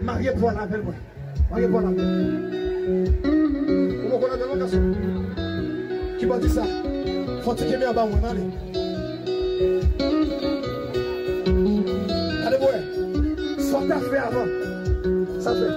Marié pour la belle, marié pour la belle. Comment on a de l'occasion? Qui va dire ça? Faut-il qu'il y ait un bas, allez. Allez, ouais. Soit à fait avant. Ça fait.